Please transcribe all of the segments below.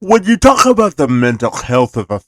When you talk about the mental health of a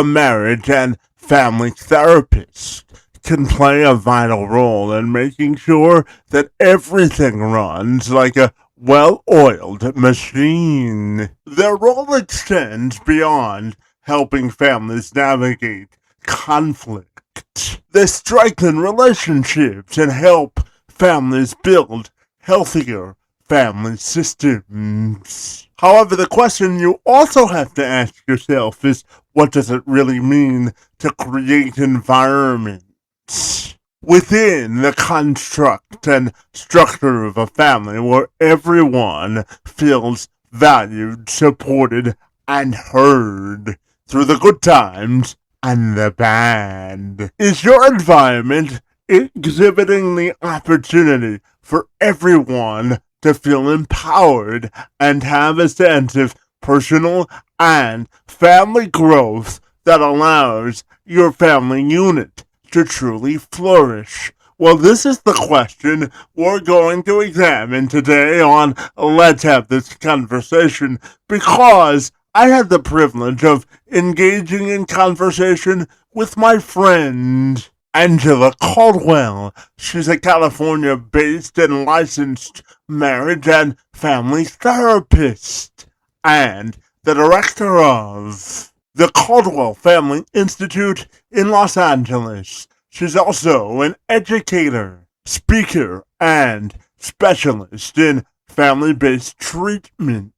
marriage and family therapist can play a vital role in making sure that everything runs like a well-oiled machine. Their role extends beyond helping families navigate conflict. They strengthen relationships and help families build healthier family systems. However, the question you also have to ask yourself is, what does it really mean to create environments within the construct and structure of a family where everyone feels valued, supported, and heard through the good times and the bad? Is your environment exhibiting the opportunity for everyone to feel empowered and have a sense of personal and family growth that allows your family unit to truly flourish? Well, this is the question we're going to examine today on Let's Have This Conversation, because I had the privilege of engaging in conversation with my friend Angela Caldwell. She's a California-based and licensed marriage and family therapist, and the director of the Caldwell Family Institute in Los Angeles. She's also an educator, speaker, and specialist in family-based treatment.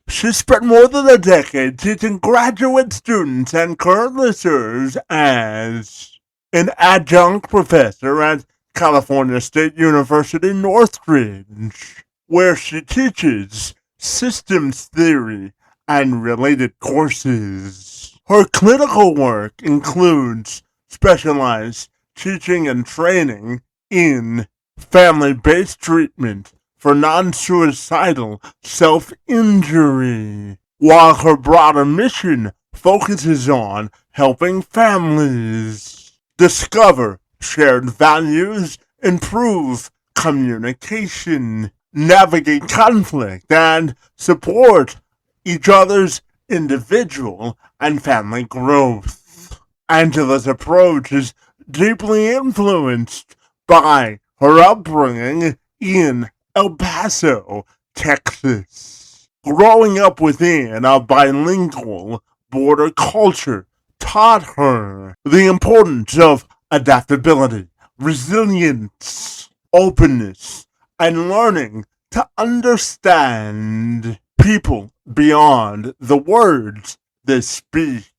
She spent more than a decade teaching graduate students and currently serves as an adjunct professor at California State University Northridge, where she teaches systems theory and related courses. Her clinical work includes specialized teaching and training in family-based treatment for non-suicidal self-injury, while her broader mission focuses on helping families discover shared values, improve communication, navigate conflict, and support each other's individual and family growth. Angela's approach is deeply influenced by her upbringing in El Paso, Texas. Growing up within a bilingual border culture taught her the importance of adaptability, resilience, openness, and learning to understand people beyond the words they speak.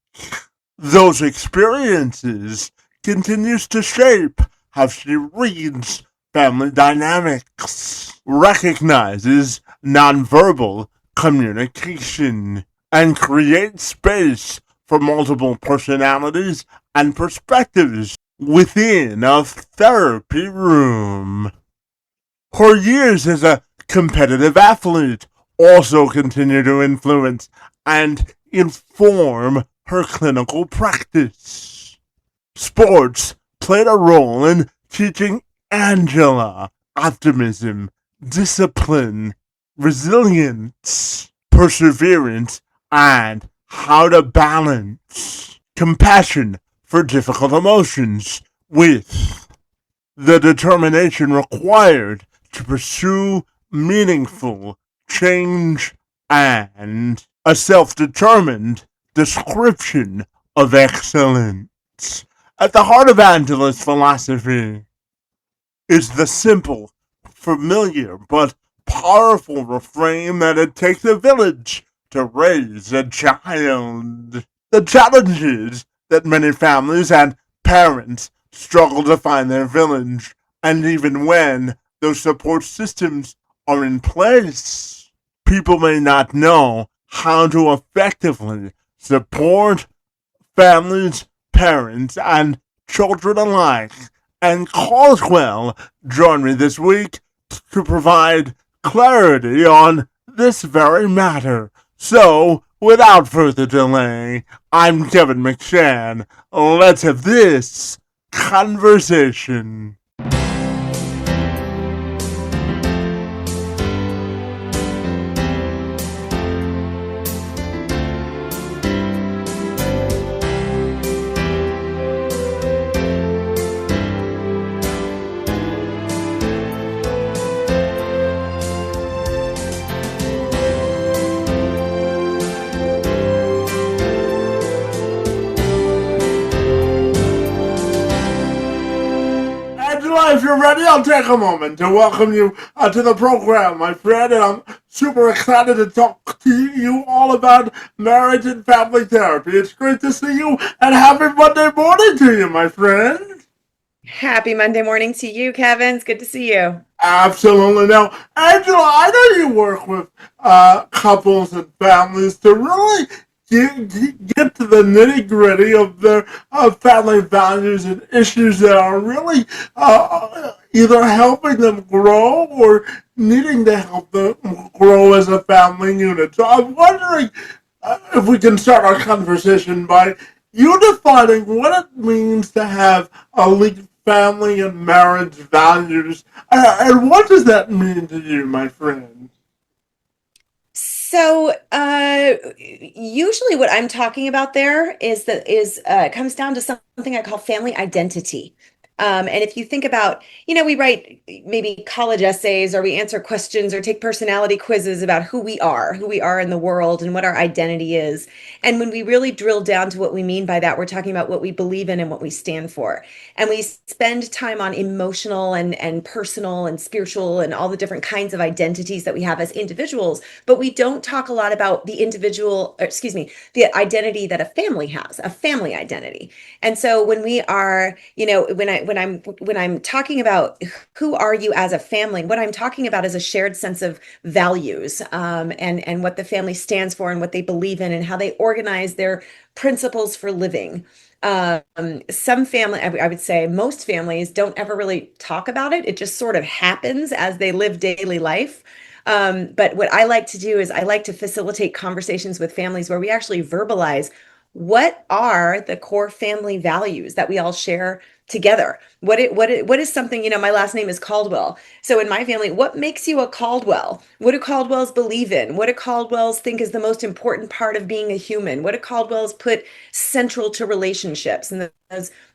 Those experiences continues to shape how she reads family dynamics, recognizes nonverbal communication, and creates space for multiple personalities and perspectives within a therapy room. Her years as a competitive athlete also continue to influence and inform her clinical practice. Sports played a role in teaching Angela optimism, discipline, resilience, perseverance, and how to balance compassion for difficult emotions with the determination required to pursue meaningful change and a self-determined description of excellence. At the heart of Angela's philosophy is the simple, familiar, but powerful refrain that it takes a village to raise a child. The challenges that many families and parents struggle to find their village, and even when those support systems are in place, people may not know how to effectively support families, parents, and children alike. And Caldwell joined me this week to provide clarity on this very matter. So, without further delay, I'm Kevin McShann. Let's have this conversation. you're ready, I'll take a moment to welcome you to the program, my friend, and I'm super excited to talk to you all about marriage and family therapy. It's great to see you, and happy Monday morning to you, my friend. Happy Monday morning to you, Kevin. It's good to see you. Absolutely. Now, Angela, I know you work with couples and families to really get to the nitty gritty of their family values and issues that are really either helping them grow or needing to help them grow as a family unit. So I'm wondering if we can start our conversation by you defining what it means to have elite family and marriage values. And what does that mean to you, my friend? Usually what I'm talking about there it comes down to something I call family identity. And if you think about, we write maybe college essays or we answer questions or take personality quizzes about who we are in the world and what our identity is. And when we really drill down to what we mean by that, we're talking about what we believe in and what we stand for. And we spend time on emotional and personal and spiritual and all the different kinds of identities that we have as individuals, but we don't talk a lot about the individual, excuse me, the identity that a family has, a family identity. And so when we are, when I'm talking about who are you as a family, what I'm talking about is a shared sense of values, and what the family stands for and what they believe in and how they organize their principles for living. Some family, I would say most families don't ever really talk about it. It just sort of happens as they live daily life. But what I like to do is I like to facilitate conversations with families where we actually verbalize what are the core family values that we all share together. What is something, my last name is Caldwell. So in my family, what makes you a Caldwell? What do Caldwells believe in? What do Caldwells think is the most important part of being a human? What do Caldwells put central to relationships? And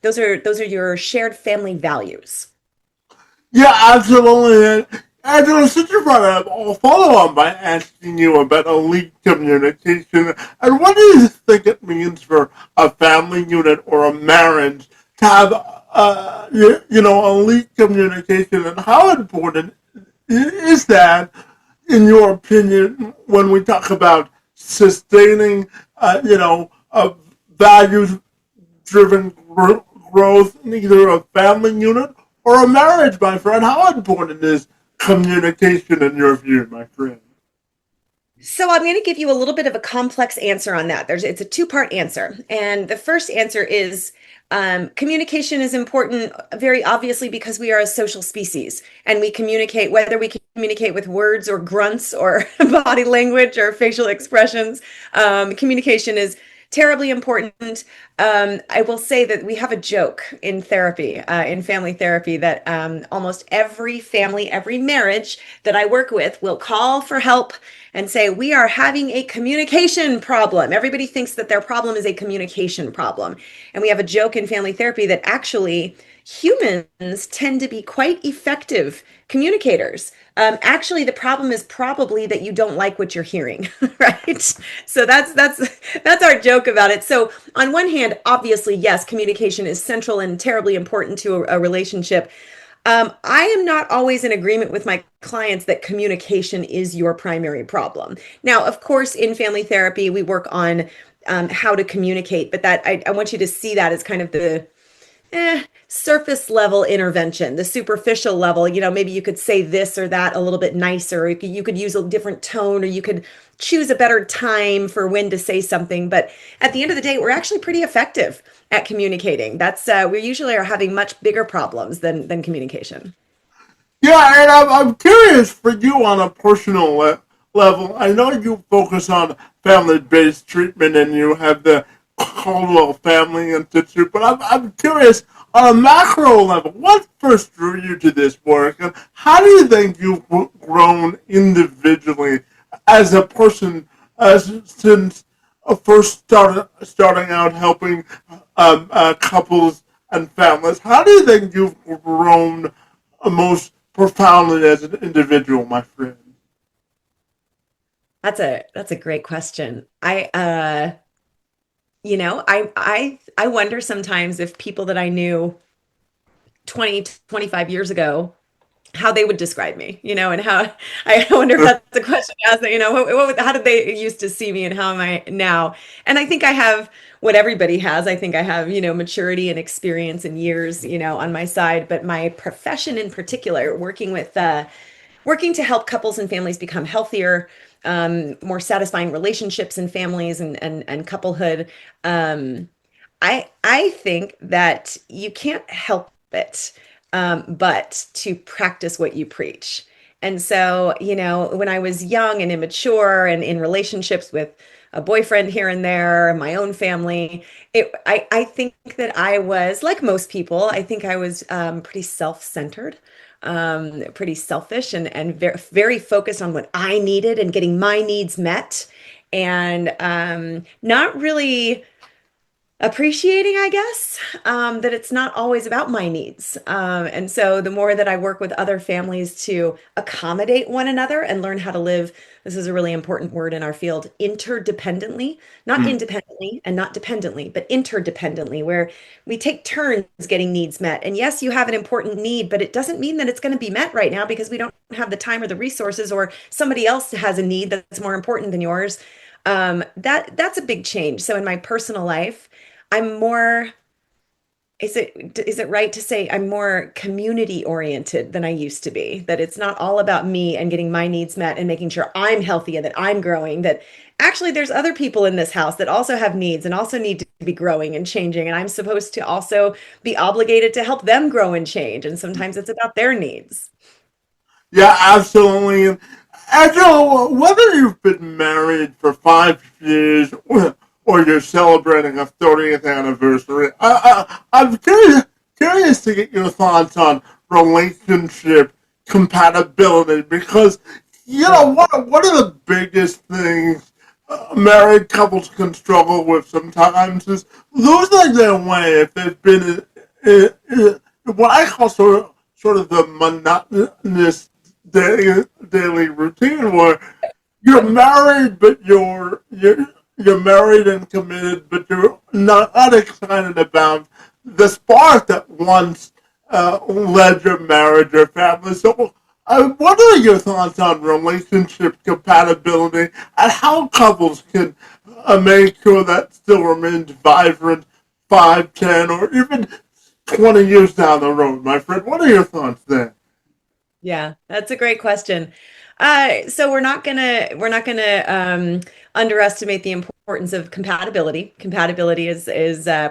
those are your shared family values. Yeah, absolutely. And since you brought it up, I'll follow on by asking you about elite communication. And what do you think it means for a family unit or a marriage to have, elite communication? And how important is that, in your opinion, when we talk about sustaining, values driven growth in either a family unit or a marriage, my friend? How important is communication in your view, my friend? So I'm going to give you a little bit of a complex answer on that. It's a two-part answer. And the first answer is communication is important, very obviously, because we are a social species and we communicate, whether we communicate with words or grunts or body language or facial expressions. Communication is terribly important. I will say that we have a joke in therapy, in family therapy, that almost every family, every marriage that I work with will call for help and say, we are having a communication problem. Everybody thinks that their problem is a communication problem. And we have a joke in family therapy that actually humans tend to be quite effective communicators. Actually, the problem is probably that you don't like what you're hearing, right? So that's our joke about it. So on one hand, obviously, yes, communication is central and terribly important to a relationship. I am not always in agreement with my clients that communication is your primary problem. Now, of course, in family therapy, we work on how to communicate, but I want you to see that as kind of the surface level intervention, the superficial level. Maybe you could say this or that a little bit nicer. Or you could use a different tone, or you could choose a better time for when to say something. But at the end of the day, we're actually pretty effective at communicating. That's we usually are having much bigger problems than communication. Yeah, and I'm curious for you on a personal level. I know you focus on family based treatment and you have the Caldwell Family Institute, but I'm curious on a macro level, what first drew you to this work, and how do you think you've grown individually as a person since first starting out helping couples and families? How do you think you've grown most profoundly as an individual, my friend? That's a great question. I wonder sometimes if people that I knew 20, 25 years ago, how they would describe me, and how I wonder if that's the question to ask that, how did they used to see me and how am I now? And I think I have what everybody has. I think I have, maturity and experience and years, on my side, but my profession in particular, working to help couples and families become healthier, more satisfying relationships and families and couplehood. Um, I think that you can't help it, but to practice what you preach. And so, when I was young and immature and in relationships with a boyfriend here and there, my own family, I think that I was like most people. I think I was pretty self-centered, pretty selfish, and very focused on what I needed and getting my needs met, and not really appreciating, I guess, that it's not always about my needs. And so the more that I work with other families to accommodate one another and learn how to live, this is a really important word in our field, interdependently, not Mm. independently and not dependently, but interdependently, where we take turns getting needs met. And yes, you have an important need, but it doesn't mean that it's going to be met right now because we don't have the time or the resources, or somebody else has a need that's more important than yours. That's a big change. So in my personal life, I'm more, is it right to say I'm more community oriented than I used to be? That it's not all about me and getting my needs met and making sure I'm healthy and that I'm growing, that actually there's other people in this house that also have needs and also need to be growing and changing. And I'm supposed to also be obligated to help them grow and change. And sometimes it's about their needs. Yeah, absolutely. And so, whether you've been married for 5 years or you're celebrating a 30th anniversary, I'm curious to get your thoughts on relationship compatibility because, Yeah. one of the biggest things married couples can struggle with sometimes is losing their way if they've been what I call sort of the monotonous daily routine where you're married, but you're married and committed, but you're not excited about the spark that once led your marriage or family. So, what are your thoughts on relationship compatibility and how couples can make sure that still remains vibrant 5, 10, or even 20 years down the road, my friend? What are your thoughts there? Yeah, that's a great question. So we're not gonna underestimate the importance of compatibility. Compatibility is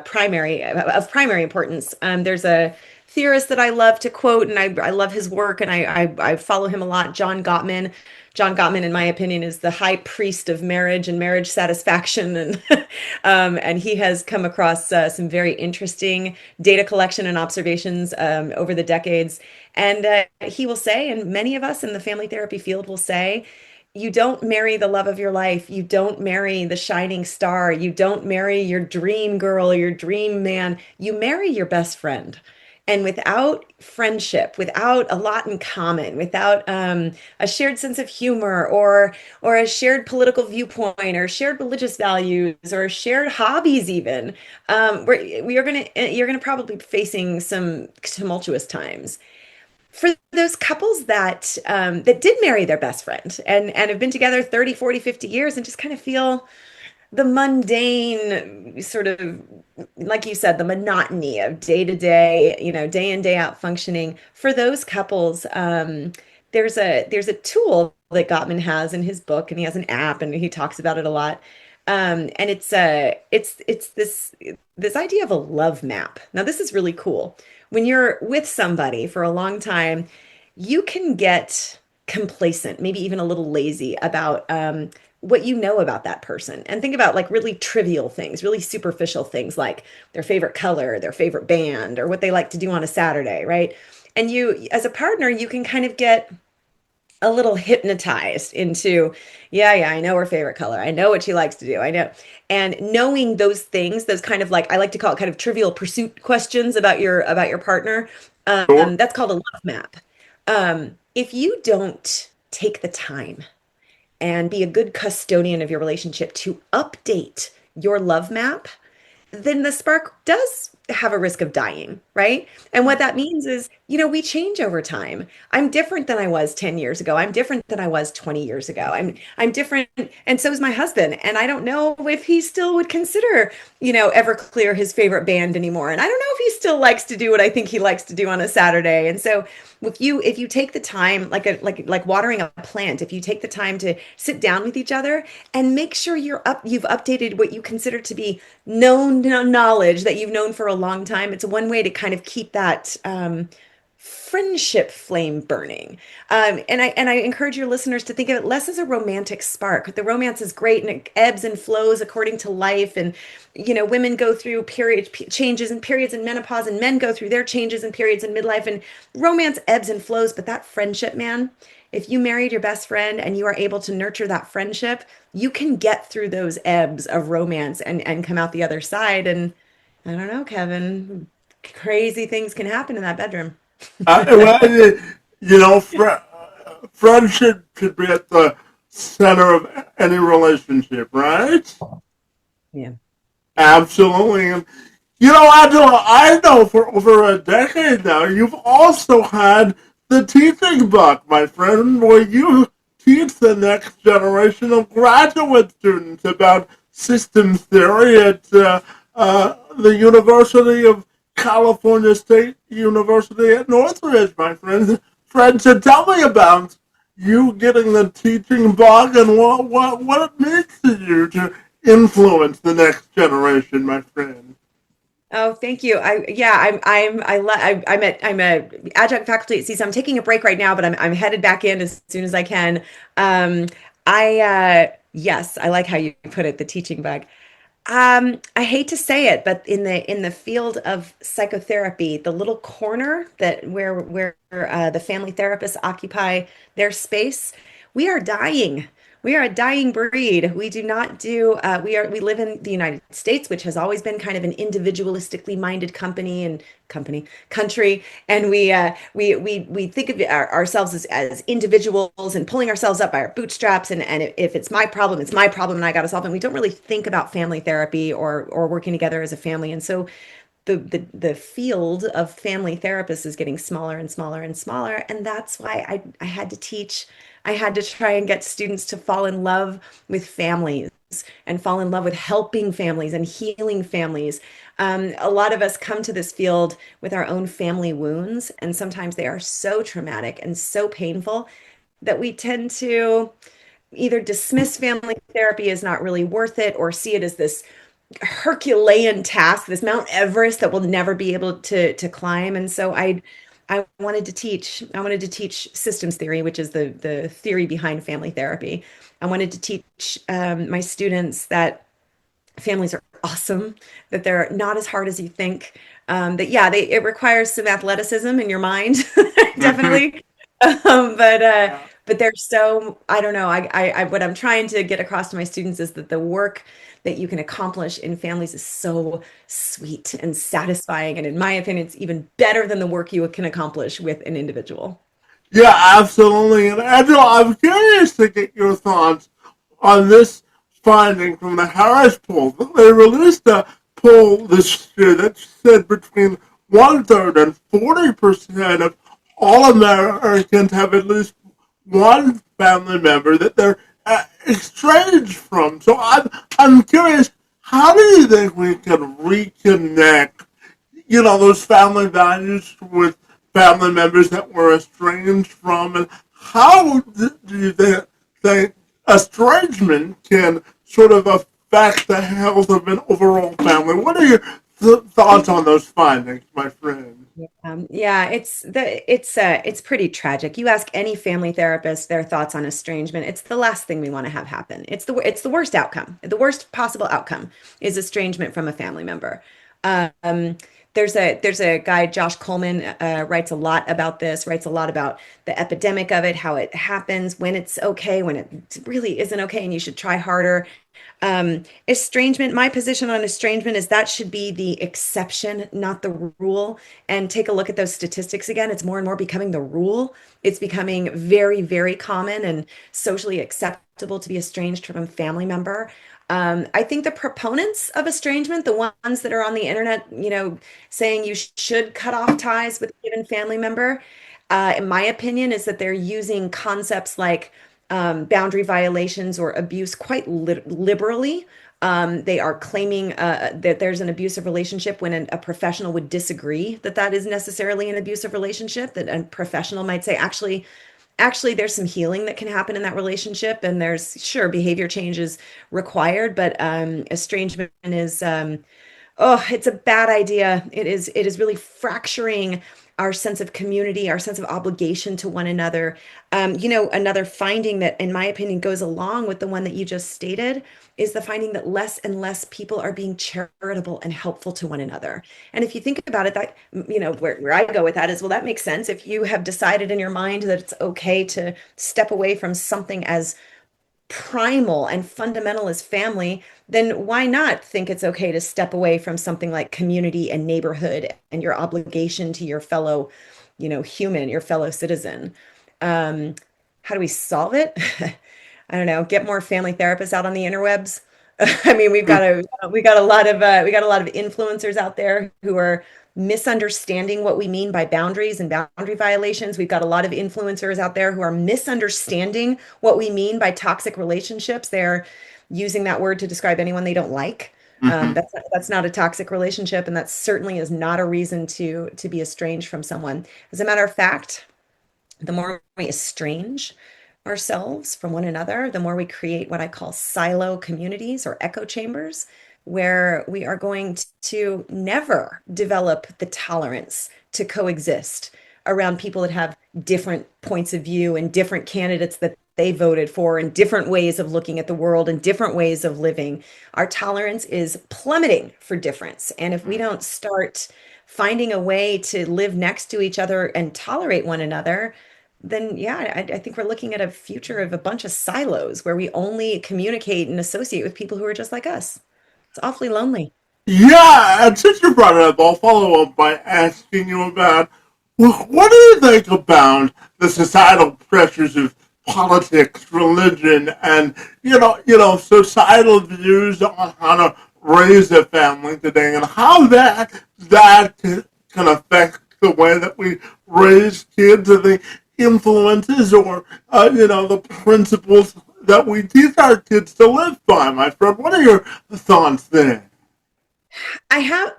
primary of primary importance. There's a theorist that I love to quote, and I love his work, and I follow him a lot, John Gottman. John Gottman, in my opinion, is the high priest of marriage and marriage satisfaction, and and he has come across some very interesting data collection and observations over the decades. And he will say, and many of us in the family therapy field will say, you don't marry the love of your life. You don't marry the shining star. You don't marry your dream girl or your dream man. You marry your best friend. And without friendship, without a lot in common, without a shared sense of humor or a shared political viewpoint or shared religious values or shared hobbies, even, we are gonna you're gonna probably be facing some tumultuous times for those couples that did marry their best friend and have been together 30, 40, 50 years and just kind of feel the mundane sort of, like you said, the monotony of day to day, day in, day out functioning. For those couples, there's a tool that Gottman has in his book, and he has an app, and he talks about it a lot. And it's this idea of a love map. Now, this is really cool. When you're with somebody for a long time, you can get complacent, maybe even a little lazy about what you know about that person. And think about like really trivial things, really superficial things like their favorite color, their favorite band, or what they like to do on a Saturday, right? And you, as a partner, you can kind of get a little hypnotized into, yeah, yeah, I know her favorite color. I know what she likes to do. I know. And knowing those things, those kind of like I like to call it kind of trivial pursuit questions about your partner, Sure. that's called a love map. If you don't take the time and be a good custodian of your relationship to update your love map, then the spark does have a risk of dying, right? And what that means is, we change over time. I'm different than I was 10 years ago. I'm different than I was 20 years ago. I'm different, and so is my husband. And I don't know if he still would consider, Everclear his favorite band anymore. And I don't know if he still likes to do what I think he likes to do on a Saturday. And so if you take the time, like watering a plant, if you take the time to sit down with each other and make sure you've updated what you consider to be known knowledge that you've known for a long time. It's one way to kind of keep that friendship flame burning. And I encourage your listeners to think of it less as a romantic spark. The romance is great and it ebbs and flows according to life. And women go through changes and periods in menopause, and men go through their changes and periods in midlife. And romance ebbs and flows, but that friendship, man. If you married your best friend and you are able to nurture that friendship, you can get through those ebbs of romance and come out the other side. And I don't know, Kevin, crazy things can happen in that bedroom. Well, friendship should be at the center of any relationship, right? Yeah. Absolutely. And, I know for over a decade now, you've also had the teaching bug, my friend, where you teach the next generation of graduate students about systems theory at the University of California State University at Northridge, my friend. Friend, so tell me about you getting the teaching bug and what it means to you to influence the next generation, my friend. Oh, thank you. I'm a adjunct faculty at CSUN. I'm taking a break right now, but I'm headed back in as soon as I can. Yes, I like how you put it, the teaching bug. I hate to say it, but in the field of psychotherapy, the little corner that where the family therapists occupy their space, we are dying. We are a dying breed. We do not do. We live in the United States, which has always been kind of an individualistically minded country, and we think of ourselves as individuals and pulling ourselves up by our bootstraps. And if it's my problem, it's my problem, and I got to solve it. And we don't really think about family therapy or working together as a family, and so the field of family therapists is getting smaller and smaller and smaller. And that's why I had to teach. I had to try and get students to fall in love with families and fall in love with helping families and healing families. A lot of us come to this field with our own family wounds, and sometimes they are so traumatic and so painful that we tend to either dismiss family therapy as not really worth it, or see it as this Herculean task, this Mount Everest that we'll never be able to climb. And so I wanted to teach. I wanted to teach systems theory, which is the theory behind family therapy. I wanted to teach my students that families are awesome, that they're not as hard as you think. That yeah, it requires some athleticism in your mind, Mm-hmm. definitely. But Yeah. but they're so, I don't know. What I'm trying to get across to my students is that the work that you can accomplish in families is so sweet and satisfying, and in my opinion, it's even better than the work you can accomplish with an individual. Yeah, absolutely. And Angela, I'm curious to get your thoughts on this finding from the Harris poll. They released a poll this year that said between one third and 40% of all Americans have at least one family member that they're estranged from. So I'm curious, how do you think we can reconnect those family values with family members that were estranged from, and how do you think estrangement can sort of affect the health of an overall family? What are your thoughts on those findings, my friend? Yeah, it's pretty tragic. You ask any family therapist their thoughts on estrangement, it's the last thing we want to have happen. It's the worst outcome. The worst possible outcome is estrangement from a family member. Um, there's a guy, Josh Coleman, writes a lot about this, writes a lot about the epidemic of it, how it happens, when it's okay, when it really isn't okay, and you should try harder. Estrangement, my position on estrangement is that should be the exception, not the rule. And take a look at those statistics again. It's more and more becoming the rule. It's becoming very, very common and socially acceptable to be estranged from a family member. I think the proponents of estrangement, the ones that are on the internet, saying you should cut off ties with a given family member, in my opinion, is that they're using concepts like boundary violations or abuse quite liberally. They are claiming that there's an abusive relationship when a professional would disagree that that is necessarily an abusive relationship, that a professional might say, actually, there's some healing that can happen in that relationship, and there's sure behavior change is required, but estrangement is oh, it's a bad idea. It is really fracturing our sense of community, our sense of obligation to one another. Another finding that, in my opinion, goes along with the one that you just stated is the finding that less and less people are being charitable and helpful to one another. And if you think about it, that, where I go with that is, well, that makes sense. If you have decided in your mind that it's okay to step away from something as primal and fundamental as family, then why not think it's okay to step away from something like community and neighborhood and your obligation to your fellow, human, your fellow citizen? Um, how do we solve it? I don't know, get more family therapists out on the interwebs. I mean, we got a lot of influencers out there who are misunderstanding what we mean by boundaries and boundary violations. We've got a lot of influencers out there who are misunderstanding what we mean by toxic relationships. They're using that word to describe anyone they don't like. Mhm. That's not a toxic relationship, and that certainly is not a reason to be estranged from someone. As a matter of fact, the more we estrange ourselves from one another, the more we create what I call silo communities or echo chambers, where we are going to never develop the tolerance to coexist around people that have different points of view and different candidates that they voted for and different ways of looking at the world and different ways of living. Our tolerance is plummeting for difference. And if we don't start finding a way to live next to each other and tolerate one another, then yeah, I think we're looking at a future of a bunch of silos where we only communicate and associate with people who are just like us. It's awfully lonely. Yeah, and since you brought it up, I'll follow up by asking you about what do you think about the societal pressures of politics, religion, and societal views on how to raise a family today, and how that can affect the way that we raise kids, and the influences or the principles that we teach our kids to live by. My friend, what are your thoughts there? I have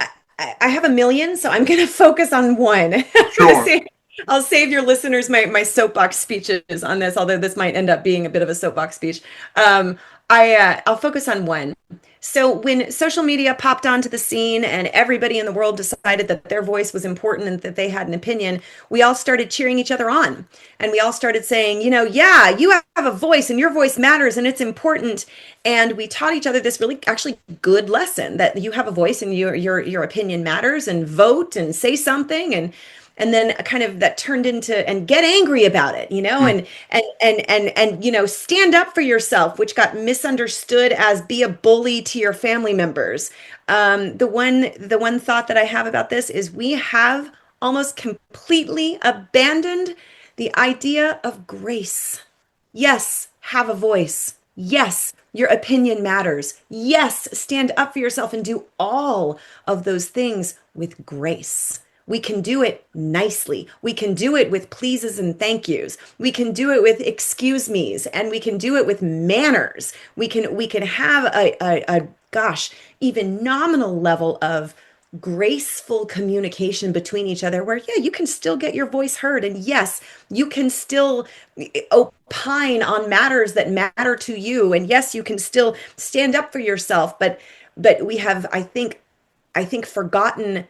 I have a million, so I'm going to focus on one. I'm going to Sure. say I'll save your listeners my soapbox speeches on this, although this might end up being a bit of a soapbox speech. I'll focus on one. So when social media popped onto the scene and everybody in the world decided that their voice was important and that they had an opinion, we all started cheering each other on. And we all started saying, yeah, you have a voice and your voice matters and it's important. And we taught each other this really actually good lesson that you have a voice and your opinion matters, and vote and say something. And then kind of that turned into, and get angry about it, and stand up for yourself, which got misunderstood as be a bully to your family members. The one thought that I have about this is we have almost completely abandoned the idea of grace. Yes, have a voice. Yes, your opinion matters. Yes, stand up for yourself and do all of those things with grace. We can do it nicely. We can do it with pleases and thank yous. We can do it with excuse me's, and we can do it with manners. We can have a gosh, even nominal level of graceful communication between each other, where yeah, you can still get your voice heard, and yes, you can still opine on matters that matter to you, and yes, you can still stand up for yourself. But we have, I think forgotten,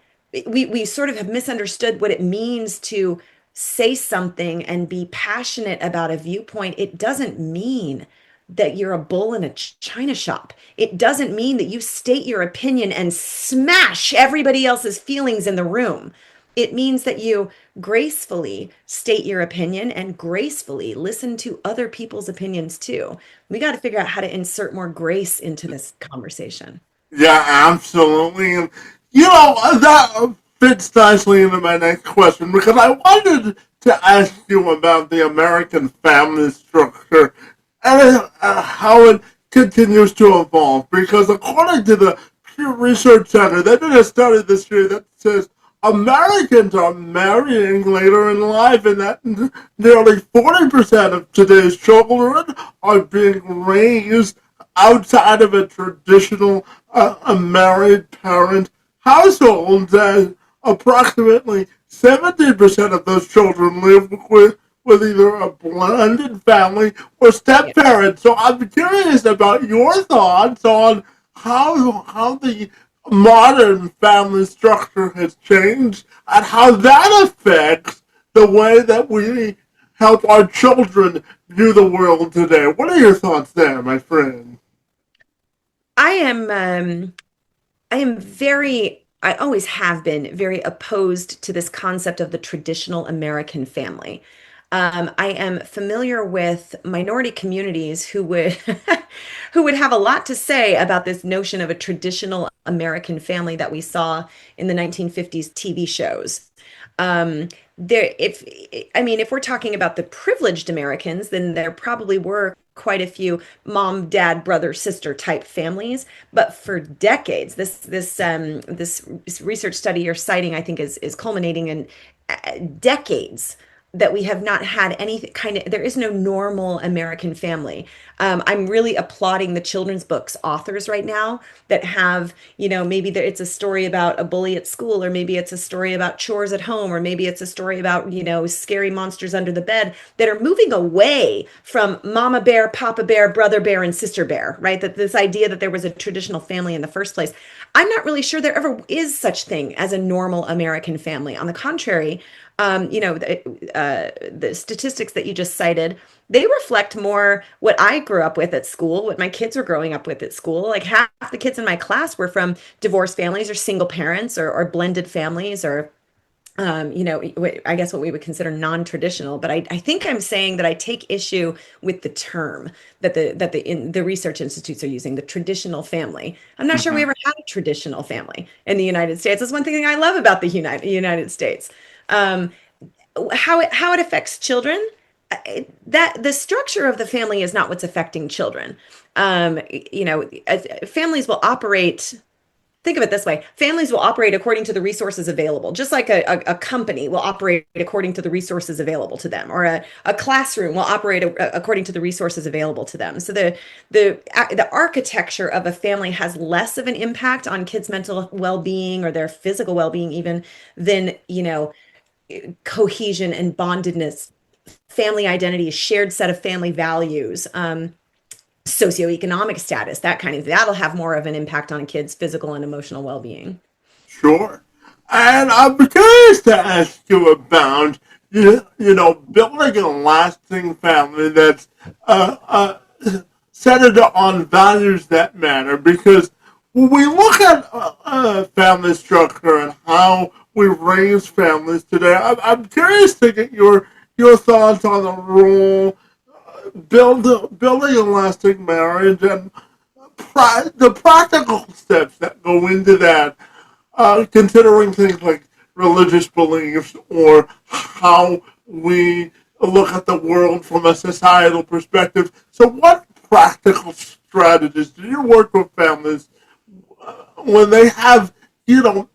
we sort of have misunderstood what it means to say something and be passionate about a viewpoint. It doesn't mean that you're a bull in a china shop. It doesn't mean that you state your opinion and smash everybody else's feelings in the room. It means that you gracefully state your opinion and gracefully listen to other people's opinions too. We got to figure out how to insert more grace into this conversation. Yeah, absolutely. And, that fits nicely into my next question because I wanted to ask you about the American family structure and how it continues to evolve. Because according to the Pew Research Center, they did a study this year that says Americans are marrying later in life, and that nearly 40% of today's children are being raised outside of a traditional a married parent household. Approximately 70% of those children live with either a blended family or step Yeah. parents. So I'm curious about your thoughts on how the modern family structure has changed and how that affects the way that we help our children view the world today. What are your thoughts there, my friend? I am I am very, I always have been very opposed to this concept of the traditional American family. I am familiar with minority communities who would who would have a lot to say about this notion of a traditional American family that we saw in the 1950s TV shows. If I mean, if we're talking about the privileged Americans, then there probably were quite a few mom, dad, brother, sister type families. But for decades, this research study you're citing, I think, is culminating in decades that we have not had any kind of, there is no normal American family. I'm really applauding the children's books authors right now that have, maybe it's a story about a bully at school, or maybe it's a story about chores at home, or maybe it's a story about, scary monsters under the bed, that are moving away from mama bear, papa bear, brother bear, and sister bear, right? That this idea that there was a traditional family in the first place. I'm not really sure there ever is such thing as a normal American family. On the contrary, the statistics that you just cited, they reflect more what I grew up with at school, what my kids were growing up with at school. Like half the kids in my class were from divorced families or single parents or blended families or I guess what we would consider non-traditional. But I think I'm saying that I take issue with the term that the research institutes are using, the traditional family. I'm not sure we Mm-hmm. ever had a traditional family in the United States. That's one thing I love about the United States. Um, how it affects children, that the structure of the family is not what's affecting children. Families will operate, think of it this way: families will operate according to the resources available, just like a company will operate according to the resources available to them, or a classroom will operate according to the resources available to them. So the architecture of a family has less of an impact on kids' mental well-being or their physical well-being even than, cohesion and bondedness, family identity, shared set of family values, socioeconomic status, that kind of, that'll have more of an impact on kids' physical and emotional well-being. Sure. And I'm curious to ask you about, building a lasting family that's centered on values that matter. Because when we look at family structure and how we raise families today, I'm curious to get your thoughts on the role building a lasting marriage and the practical steps that go into that, considering things like religious beliefs or how we look at the world from a societal perspective. So, what practical strategies do you work with families when they have,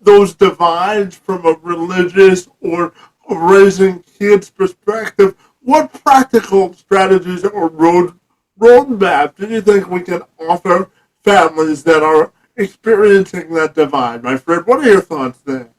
those divides from a religious or raising kids perspective? What practical strategies or roadmap do you think we can offer families that are experiencing that divide, my friend? What are your thoughts there?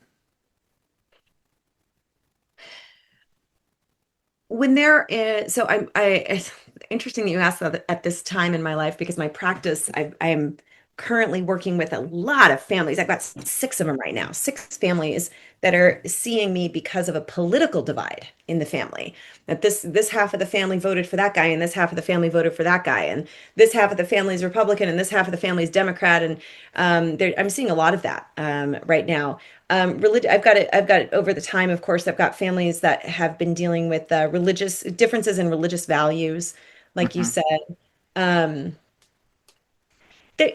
When there is, so I it's interesting that you asked that at this time in my life, because my practice, I am currently working with a lot of families. I've got six of them right now, six families that are seeing me because of a political divide in the family. That this half of the family voted for that guy, and this half of the family voted for that guy, and this half of the family is Republican, and this half of the family is Democrat, and I'm seeing a lot of that right now. I've got it over the time. Of course, I've got families that have been dealing with religious differences in religious values, like you Hmm. said. Um, there,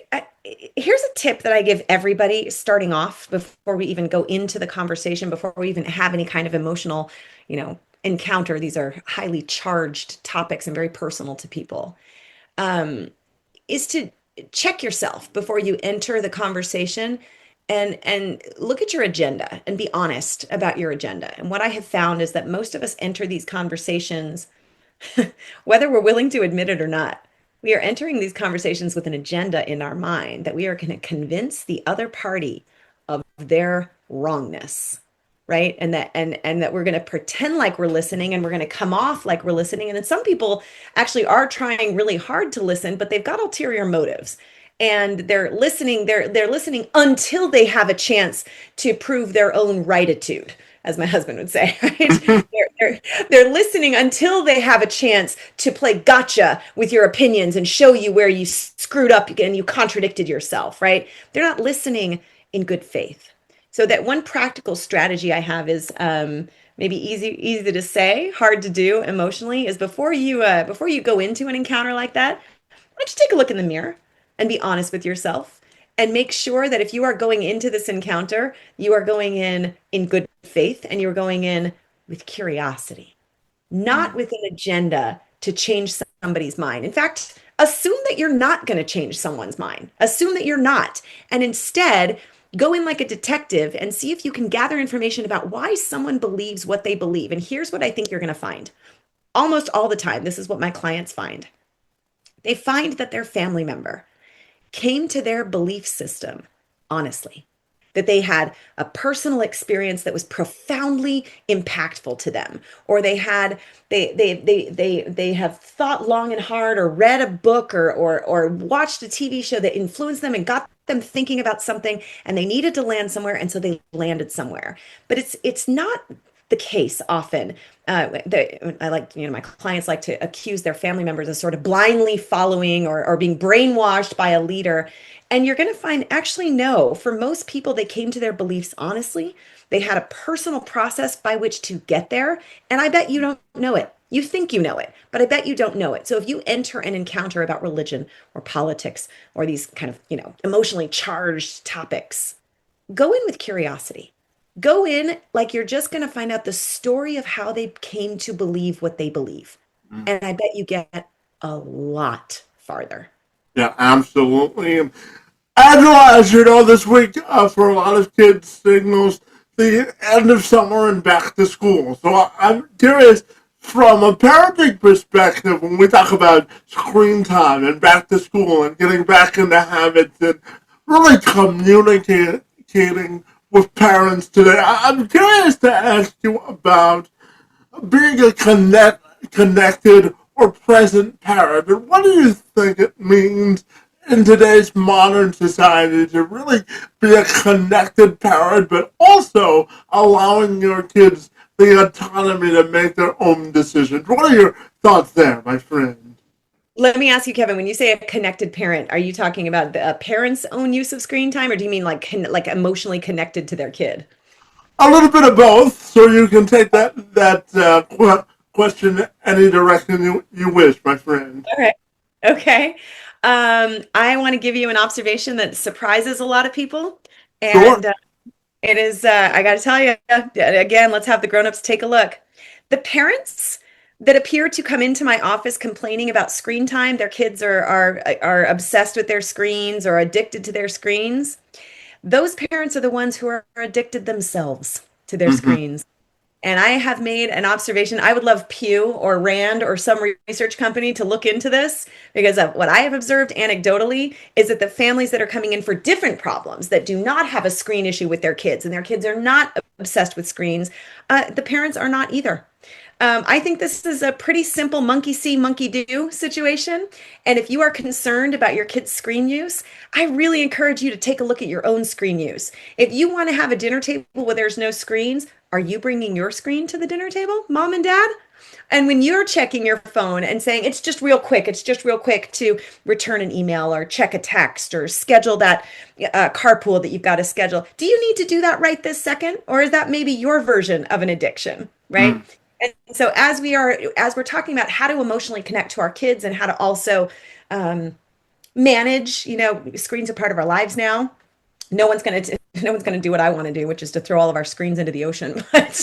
Here's a tip that I give everybody starting off before we even go into the conversation, before we even have any kind of emotional, encounter. These are highly charged topics and very personal to people. Um, is to check yourself before you enter the conversation and look at your agenda and be honest about your agenda. And what I have found is that most of us enter these conversations whether we're willing to admit it or not, we are entering these conversations with an agenda in our mind that we are going to convince the other party of their wrongness, right? And that we're going to pretend like we're listening and we're going to come off like we're listening. And then some people actually are trying really hard to listen, but they've got ulterior motives. And they're listening until they have a chance to prove their own rightitude, as my husband would say, right? They're listening until they have a chance to play gotcha with your opinions and show you where you screwed up and you contradicted yourself, right? They're not listening in good faith. So that one practical strategy I have is maybe easy to say, hard to do emotionally, is before you go into an encounter like that, why don't you take a look in the mirror and be honest with yourself and make sure that if you are going into this encounter, you are going in good faith and you're going in with curiosity, not with an agenda to change somebody's mind. In fact, assume that you're not going to change someone's mind. Assume that you're not. And instead, go in like a detective and see if you can gather information about why someone believes what they believe. And here's what I think you're going to find. Almost all the time, this is what my clients find. They find that their family member came to their belief system honestly, that they had a personal experience that was profoundly impactful to them, or they have thought long and hard, or read a book, or watched a TV show that influenced them and got them thinking about something, and they needed to land somewhere, and so they landed somewhere. But it's not the case often. I like, my clients like to accuse their family members of sort of blindly following or being brainwashed by a leader. And you're going to find actually, no, for most people, they came to their beliefs honestly. They had a personal process by which to get there. And I bet you don't know it. You think you know it, but I bet you don't know it. So if you enter an encounter about religion or politics or these kind of, emotionally charged topics, go in with curiosity. Go in like you're just going to find out the story of how they came to believe what they believe. And I bet you get a lot farther. Yeah, absolutely. Angela, as you know, this week for a lot of kids signals the end of summer and back to school. So I'm curious, from a parenting perspective, when we talk about screen time and back to school and getting back into habits and really communicating with parents today, I'm curious to ask you about being a connected or present parent. And what do you think it means in today's modern society to really be a connected parent, but also allowing your kids the autonomy to make their own decisions? What are your thoughts there, my friend? Let me ask you, Kevin, when you say a connected parent, are you talking about the parent's own use of screen time, or do you mean like emotionally connected to their kid? A little bit of both, so you can take that question any direction you wish, my friend. Okay. Okay. I want to give you an observation that surprises a lot of people. Sure. And it is, I got to tell you, again, let's have the grown-ups take a look. The parents that appear to come into my office complaining about screen time, their kids are obsessed with their screens or addicted to their screens. Those parents are the ones who are addicted themselves to their Mm-hmm. screens. And I have made an observation. I would love Pew or Rand or some research company to look into this, because of what I have observed anecdotally is that the families that are coming in for different problems that do not have a screen issue with their kids and their kids are not obsessed with screens, the parents are not either. I think this is a pretty simple monkey see, monkey do situation. And if you are concerned about your kids' screen use, I really encourage you to take a look at your own screen use. If you want to have a dinner table where there's no screens, are you bringing your screen to the dinner table, mom and dad? And when you're checking your phone and saying it's just real quick to return an email or check a text or schedule that carpool that you've got to schedule, do you need to do that right this second? Or is that maybe your version of an addiction, right? Mm, And so as we're talking about how to emotionally connect to our kids and how to also um, manage, screens are part of our lives now. No one's going to do what I want to do, which is to throw all of our screens into the ocean. But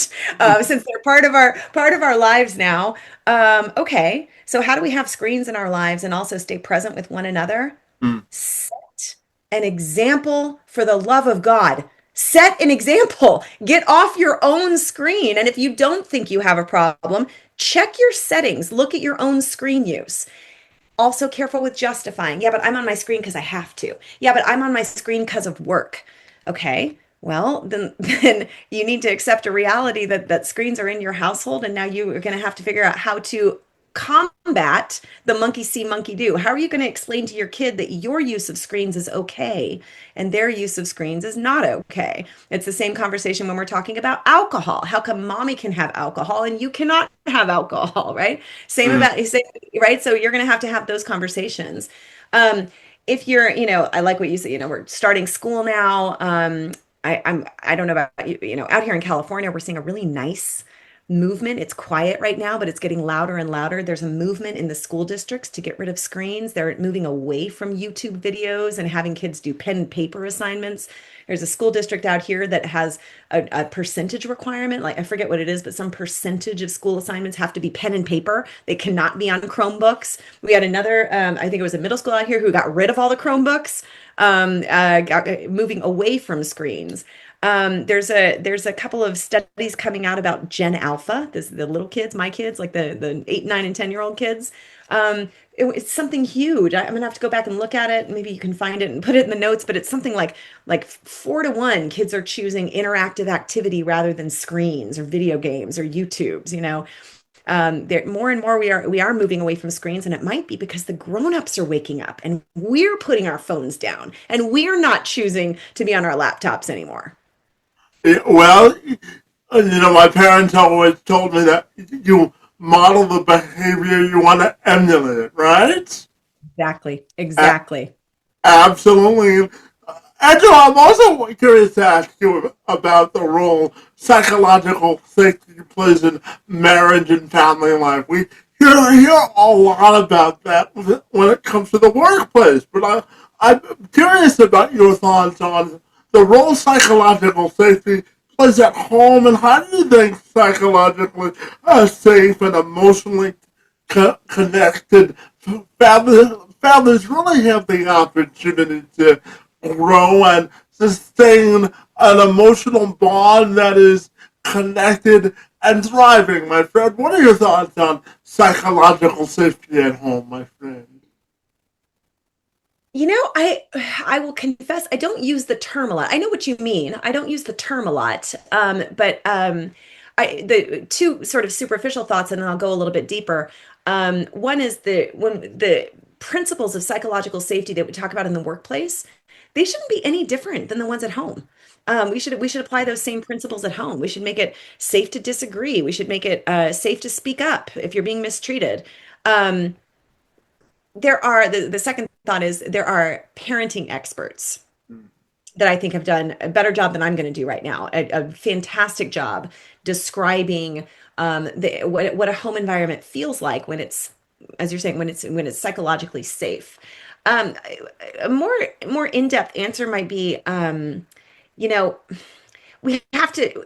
since they're part of our lives now, okay. So how do we have screens in our lives and also stay present with one another? mm. Set an example for the love of God. Set an example. Get off your own screen. And if you don't think you have a problem, check your settings. Look at your own screen use. Also careful with justifying. Yeah, but I'm on my screen because I have to. Yeah, but I'm on my screen because of work. Okay. Well, then you need to accept a reality that screens are in your household, and now you are going to have to figure out how to combat the monkey see, monkey do. How are you going to explain to your kid that your use of screens is okay and their use of screens is not okay? It's the same conversation when we're talking about alcohol. How come mommy can have alcohol and you cannot have alcohol, right? Same Mm. about, right? So you're going to have those conversations. Um, if you're, I like what you say, we're starting school now. I don't know about you, out here in California, we're seeing a really nice movement. It's quiet right now, but it's getting louder and louder. There's a movement in the school districts to get rid of screens. They're moving away from YouTube videos and having kids do pen and paper assignments. There's a school district out here that has a percentage requirement. Like I forget what it is, but some percentage of school assignments have to be pen and paper. They cannot be on Chromebooks. We had another, I think it was a middle school out here who got rid of all the Chromebooks, moving away from screens. There's a couple of studies coming out about Gen Alpha, the little kids, my kids, like the 8, 9, and 10-year-old kids. It's something huge. I'm gonna have to go back and look at it. Maybe you can find it and put it in the notes, but it's something like 4-to-1 kids are choosing interactive activity rather than screens or video games or YouTubes, there more and more we are moving away from screens, and it might be because the grown-ups are waking up and we're putting our phones down and we're not choosing to be on our laptops anymore. Yeah, well, my parents always told me that you model the behavior you want to emulate, right? Exactly. A- Exactly. Absolutely. Angela, I'm also curious to ask you about the role psychological safety plays in marriage and family life. We hear a lot about that when it comes to the workplace, but I'm curious about your thoughts on the role psychological safety plays at home, and how do you think psychologically safe and emotionally connected families really have the opportunity to grow and sustain an emotional bond that is connected and thriving, my friend. What are your thoughts on psychological safety at home, my friend? I will confess I don't use the term a lot. I know what you mean. I don't use the term a lot. But I the two sort of superficial thoughts, and then I'll go a little bit deeper. One is the principles of psychological safety that we talk about in the workplace, they shouldn't be any different than the ones at home. We should apply those same principles at home. We should make it safe to disagree. We should make it safe to speak up if you're being mistreated. Um, the second thought is there are parenting experts that I think have done a better job than I'm going to do right now. A fantastic job describing what a home environment feels like when it's, as you're saying, when it's psychologically safe. Um, a more in-depth answer might be, you know, we have to,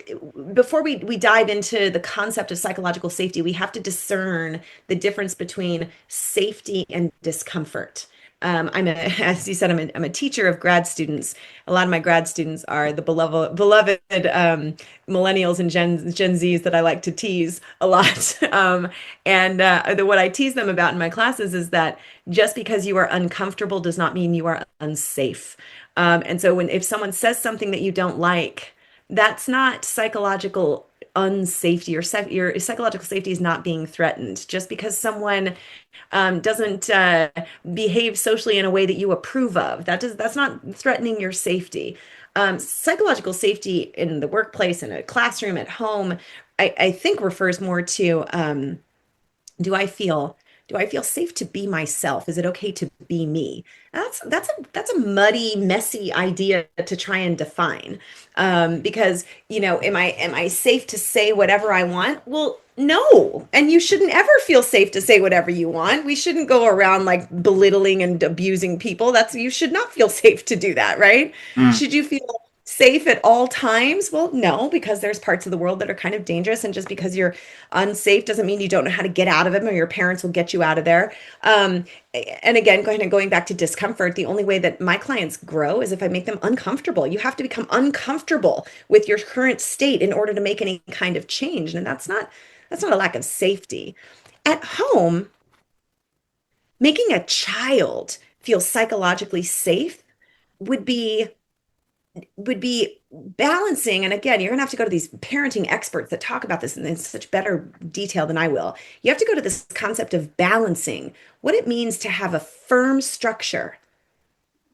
before we dive into the concept of psychological safety, we have to discern the difference between safety and discomfort. As you said, I'm a teacher of grad students. A lot of my grad students are the beloved millennials and Gen Zs that I like to tease a lot. And what I tease them about in my classes is that just because you are uncomfortable does not mean you are unsafe. And so if someone says something that you don't like, that's not psychological unsafety, your psychological safety is not being threatened just because someone doesn't behave socially in a way that you approve of. That's not threatening your safety. Psychological safety in the workplace, in a classroom, at home, I think refers more to do I feel do I feel safe to be myself? Is it okay to be me? That's a muddy, messy idea to try and define. Because, am I safe to say whatever I want? Well, no. And you shouldn't ever feel safe to say whatever you want. We shouldn't go around like belittling and abusing people. That's You should not feel safe to do that, right? Mm. Should you feel safe at all times? Well, no, because there's parts of the world that are kind of dangerous, and just because you're unsafe doesn't mean you don't know how to get out of them, or your parents will get you out of there. Um, and again, going back to discomfort, the only way that my clients grow is if I make them uncomfortable. You have to become uncomfortable with your current state in order to make any kind of change, and that's not a lack of safety. At home, making a child feel psychologically safe would be would be balancing. And again, you're going to have to go to these parenting experts that talk about this in such better detail than I will. You have to go to this concept of balancing what it means to have a firm structure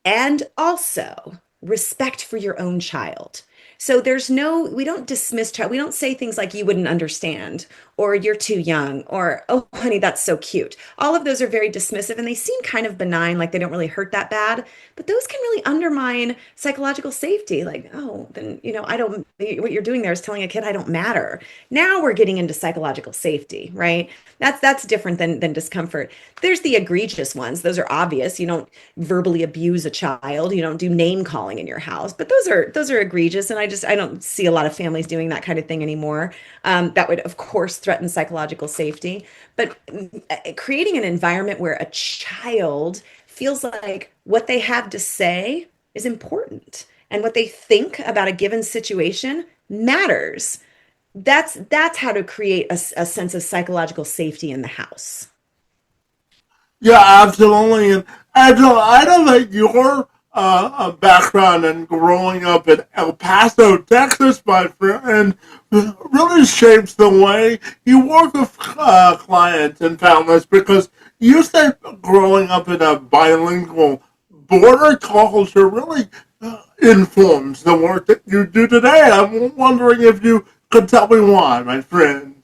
and also respect for your own child. So we don't dismiss child. We don't say things like you wouldn't understand, or you're too young, or oh honey, that's so cute. All of those are very dismissive, and they seem kind of benign, like they don't really hurt that bad. But those can really undermine psychological safety. Like, oh, then, I don't, what you're doing there is telling a kid I don't matter. Now we're getting into psychological safety, right? That's different than discomfort. There's the egregious ones. Those are obvious. You don't verbally abuse a child. You don't do name calling in your house. But those are egregious, and I don't see a lot of families doing that kind of thing anymore. That would, of course, threaten psychological safety. But creating an environment where a child feels like what they have to say is important, and what they think about a given situation matters. That's how to create a sense of psychological safety in the house. Yeah, absolutely. And Angela, I know that your background and growing up in El Paso, Texas, my friend, really shapes the way you work with clients and families, because you said growing up in a bilingual border culture really informs the work that you do today. I'm wondering if you could tell me why, my friend.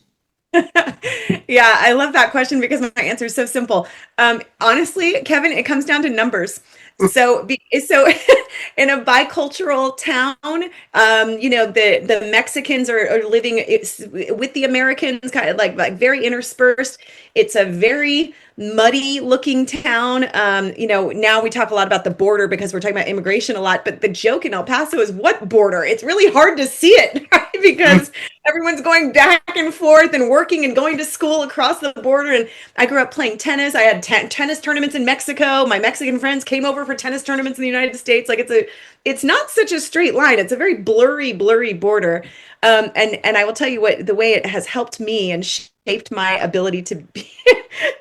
Yeah, I love that question because my answer is so simple. Honestly, Kevin, it comes down to numbers. So in a bicultural town, the Mexicans are living with the Americans, kind of like very interspersed. It's a very muddy looking town. Now we talk a lot about the border because we're talking about immigration a lot, but the joke in El Paso is what border? It's really hard to see it, right? Because everyone's going back and forth and working and going to school across the border. And I grew up playing tennis. I had tennis tournaments in Mexico. My Mexican friends came over for tennis tournaments in the United States. Like it's not such a straight line. It's a very blurry border. And I will tell you what, the way it has helped me and shaped my ability to be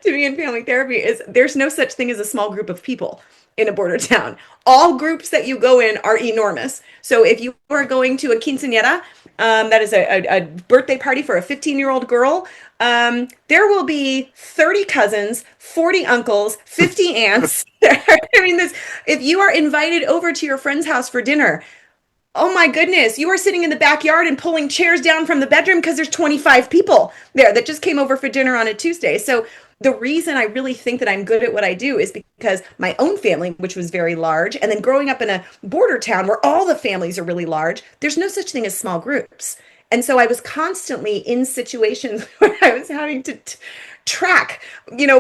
to be in family therapy is there's no such thing as a small group of people in a border town. All groups that you go in are enormous. So if you are going to a quinceañera, that is a birthday party for a 15-year-old girl, there will be 30 cousins, 40 uncles, 50 aunts. I mean, if you are invited over to your friend's house for dinner, oh my goodness, you are sitting in the backyard and pulling chairs down from the bedroom because there's 25 people there that just came over for dinner on a Tuesday. So the reason I really think that I'm good at what I do is because my own family, which was very large, and then growing up in a border town where all the families are really large, there's no such thing as small groups. And so I was constantly in situations where I was having to track,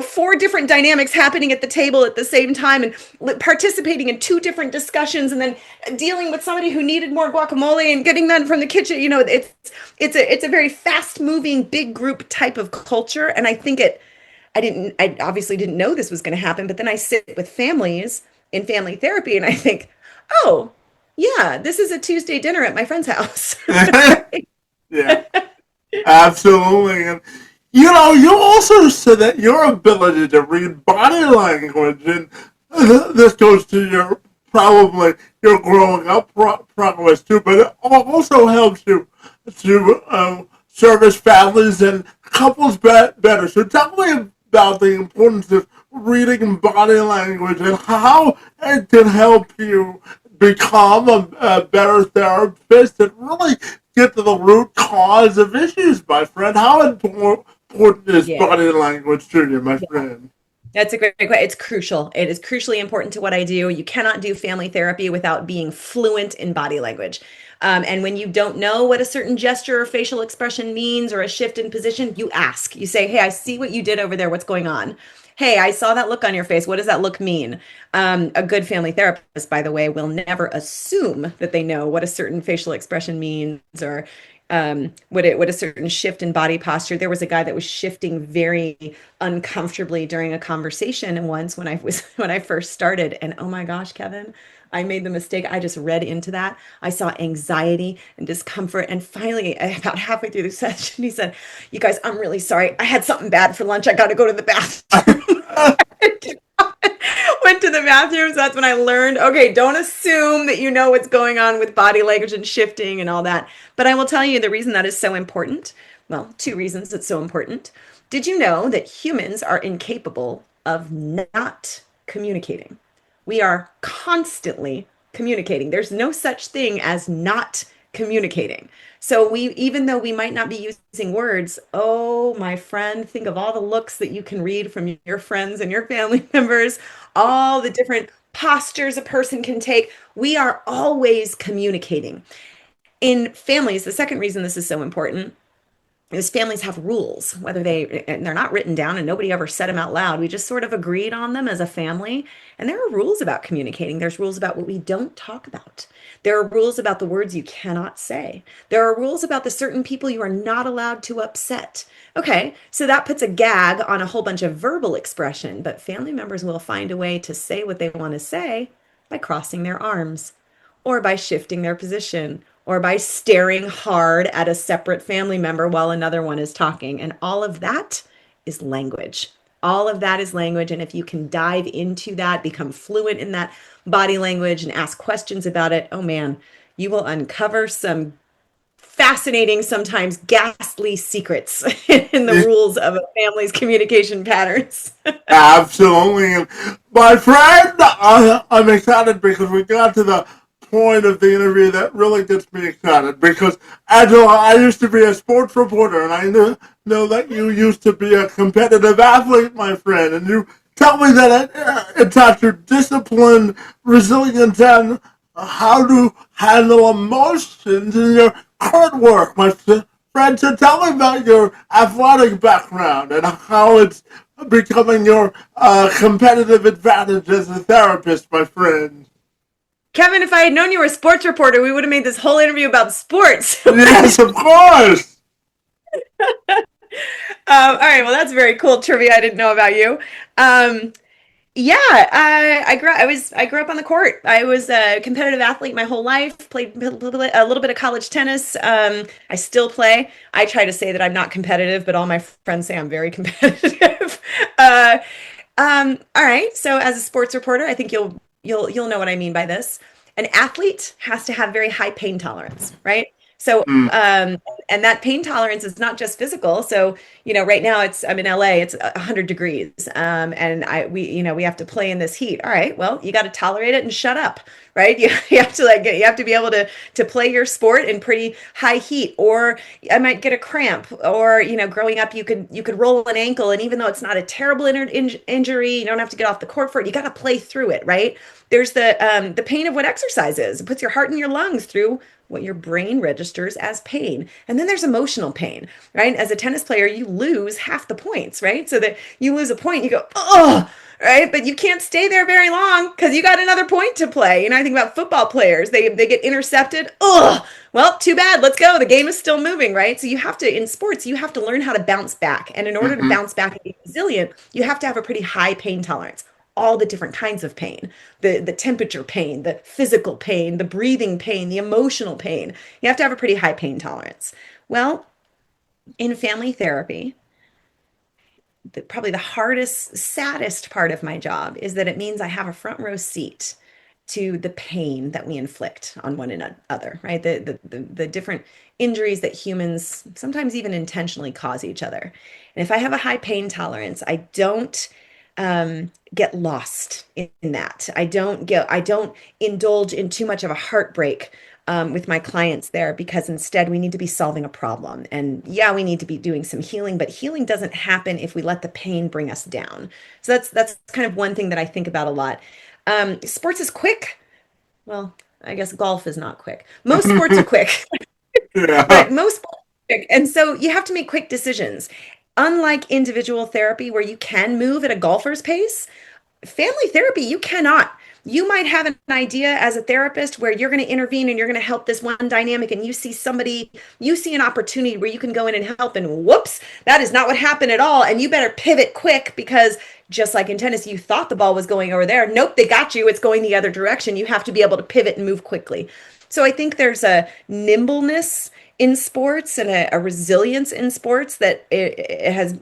four different dynamics happening at the table at the same time, and participating in two different discussions, and then dealing with somebody who needed more guacamole and getting that from the kitchen. It's a very fast moving big group type of culture. And I obviously didn't know this was going to happen, but then I sit with families in family therapy and I think, oh yeah, this is a Tuesday dinner at my friend's house. Yeah, absolutely. And you also said that your ability to read body language, and this goes to probably your growing up progress too, but it also helps you to service families and couples better. So tell me about the importance of reading body language and how it can help you become a better therapist and really get to the root cause of issues, my friend. How important is Yeah. body language to you, my friend? That's a great question. It's crucial. It is crucially important to what I do. You cannot do family therapy without being fluent in body language. And when you don't know what a certain gesture or facial expression means or a shift in position, you ask. You say, "Hey, I see what you did over there. What's going on? Hey, I saw that look on your face. What does that look mean?" A good family therapist, by the way, will never assume that they know what a certain facial expression means or what a certain shift in body posture. There was a guy that was shifting very uncomfortably during a conversation and once when I first started, and oh my gosh, Kevin, I made the mistake. I just read into that. I saw anxiety and discomfort, and finally, about halfway through the session, he said, "You guys, I'm really sorry. I had something bad for lunch. I got to go to the bathroom." Went to the bathroom. So that's when I learned, okay, don't assume that you know what's going on with body language and shifting and all that. But I will tell you the reason that is so important. Well, two reasons it's so important. Did you know that humans are incapable of not communicating? We are constantly communicating. There's no such thing as not communicating. So even though we might not be using words, oh, my friend, think of all the looks that you can read from your friends and your family members, all the different postures a person can take. We are always communicating. In families, the second reason this is so important is families have rules, whether they're not written down and nobody ever said them out loud. We just sort of agreed on them as a family. And there are rules about communicating. There's rules about what we don't talk about. There are rules about the words you cannot say. There are rules about the certain people you are not allowed to upset. Okay, so that puts a gag on a whole bunch of verbal expression, but family members will find a way to say what they want to say by crossing their arms or by shifting their position or by staring hard at a separate family member while another one is talking. And all of that is language. All of that is language. And if you can dive into that, become fluent in that body language and ask questions about it, oh man, you will uncover some fascinating, sometimes ghastly secrets in the rules of a family's communication patterns. Absolutely. My friend, I'm excited because we got to the point of the interview that really gets me excited because Angela, I used to be a sports reporter and I know that you used to be a competitive athlete, my friend, and you tell me that it taught you discipline, resilience, and how to handle emotions in your current work, my friend. So tell me about your athletic background and how it's becoming your competitive advantage as a therapist, my friend. Kevin, if I had known you were a sports reporter, we would have made this whole interview about sports. Yes, of course. All right, well, that's very cool trivia I didn't know about you. Yeah, I grew up on the court. I was a competitive athlete my whole life. Played a little bit of college tennis. I still play. I try to say that I'm not competitive, but all my friends say I'm very competitive. uh, all right. So as a sports reporter, I think you'll know what I mean by this. An athlete has to have very high pain tolerance, right? So Mm, and that pain tolerance is not just physical. So, right now I'm in LA, it's 100 degrees. And we have to play in this heat. All right, well, you got to tolerate it and shut up, right? You have to you have to be able to play your sport in pretty high heat, or I might get a cramp, or, growing up, you could roll an ankle. And even though it's not a terrible injury, you don't have to get off the court for it. You got to play through it, right? There's the pain of what exercise is. It puts your heart in your lungs through what your brain registers as pain. And then there's emotional pain, right? As a tennis player, you lose half the points, right? So that you lose a point, you go, oh, right? But you can't stay there very long because you got another point to play. I think about football players, they get intercepted. Oh, well, too bad. Let's go. The game is still moving, right? So in sports, you have to learn how to bounce back. And in order to mhm. bounce back and be resilient, you have to have a pretty high pain tolerance, all the different kinds of pain, the temperature pain, the physical pain, the breathing pain, the emotional pain. You have to have a pretty high pain tolerance. Well, in family therapy, probably the hardest, saddest part of my job is that it means I have a front row seat to the pain that we inflict on one another, right? The different injuries that humans sometimes even intentionally cause each other. And if I have a high pain tolerance, I don't get lost in that. I don't indulge in too much of a heartbreak with my clients there because instead we need to be solving a problem. And yeah, we need to be doing some healing, but healing doesn't happen if we let the pain bring us down. So that's kind of one thing that I think about a lot. Sports is quick. Well, I guess golf is not quick. Most sports are quick, Yeah. but most sports are quick. And so you have to make quick decisions. Unlike individual therapy, where you can move at a golfer's pace, family therapy, you cannot. You might have an idea as a therapist where you're going to intervene and you're going to help this one dynamic, and you see an opportunity where you can go in and help, and whoops, that is not what happened at all. And you better pivot quick because just like in tennis, you thought the ball was going over there. Nope, they got you. It's going the other direction. You have to be able to pivot and move quickly. So I think there's a nimbleness in sports and a resilience in sports that it has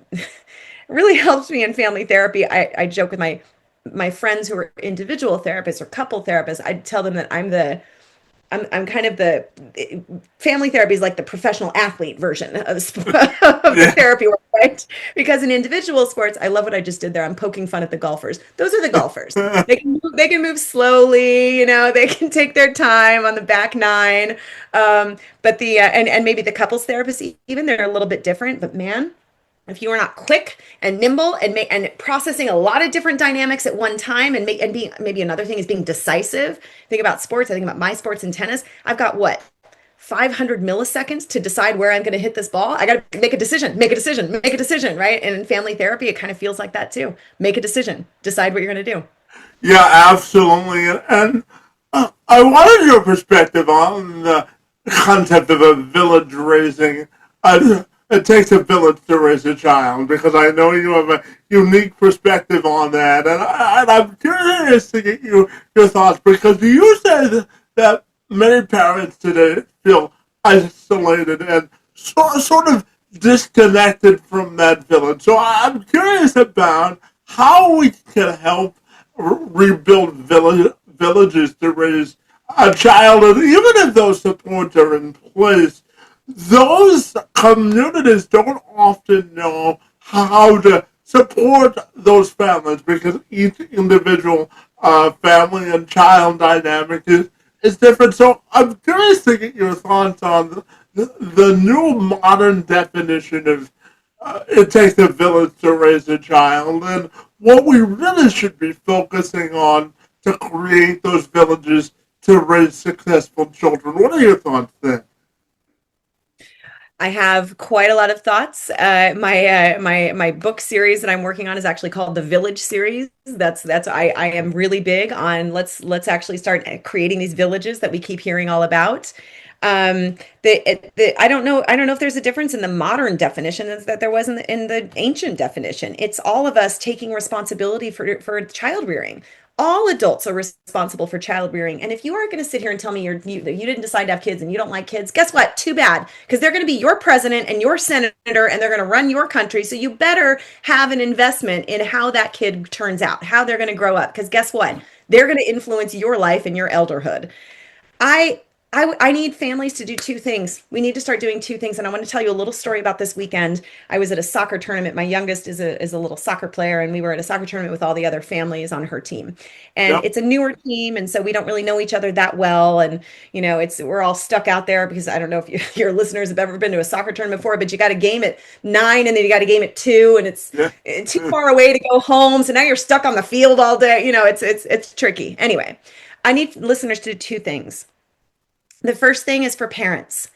really helps me in family therapy. I joke with my friends who are individual therapists or couple therapists. I tell them that I'm kind of the family therapy is like the professional athlete version of, of the Yeah. therapy work, right? Because in individual sports, I love what I just did there. I'm poking fun at the golfers. Those are the golfers. They can move slowly, they can take their time on the back nine. But and maybe the couples therapists even they're a little bit different. But man, if you are not quick and nimble and processing a lot of different dynamics at one time and being maybe another thing is being decisive. Think about sports. I think about my sports and tennis. I've got what 500 milliseconds to decide where I'm going to hit this ball. I got to make a decision, make a decision, make a decision, right? And in family therapy, it kind of feels like that too. Make a decision, decide what you're going to do. Yeah, absolutely. And I wanted your perspective on the concept of a village raising. It takes a village to raise a child because I know you have a unique perspective on that, and I'm curious to get your thoughts because you said that many parents today feel isolated and sort of disconnected from that village. So I'm curious about how we can help rebuild villages to raise a child, and even if those supports are in place, those communities don't often know how to support those families because each individual family and child dynamic is different. So I'm curious to get your thoughts on the new modern definition of it takes a village to raise a child, and what we really should be focusing on to create those villages to raise successful children. What are your thoughts there? I have quite a lot of thoughts. My book series that I'm working on is actually called the Village series. I am really big on let's actually start creating these villages that we keep hearing all about. I don't know if there's a difference in the modern definition as that there was in the ancient definition. It's all of us taking responsibility for child rearing. All adults are responsible for child rearing. And if you are going to sit here and tell me that you didn't decide to have kids and you don't like kids, guess what? Too bad. Because they're going to be your president and your senator and they're going to run your country. So you better have an investment in how that kid turns out, how they're going to grow up. Because guess what? They're going to influence your life and your elderhood. I I need families to do two things. We need to start doing two things. And I want to tell you a little story about this weekend. I was at a soccer tournament. My youngest is a little soccer player, and we were at a soccer tournament with all the other families on her team. And Yep. it's a newer team, and so we don't really know each other that well. And it's we're all stuck out there because I don't know if your listeners have ever been to a soccer tournament before, but you got a game at 9 and then you got a game at 2, and it's Yeah. too far away to go home. So now you're stuck on the field all day. It's tricky. Anyway, I need listeners to do two things. The first thing is for parents.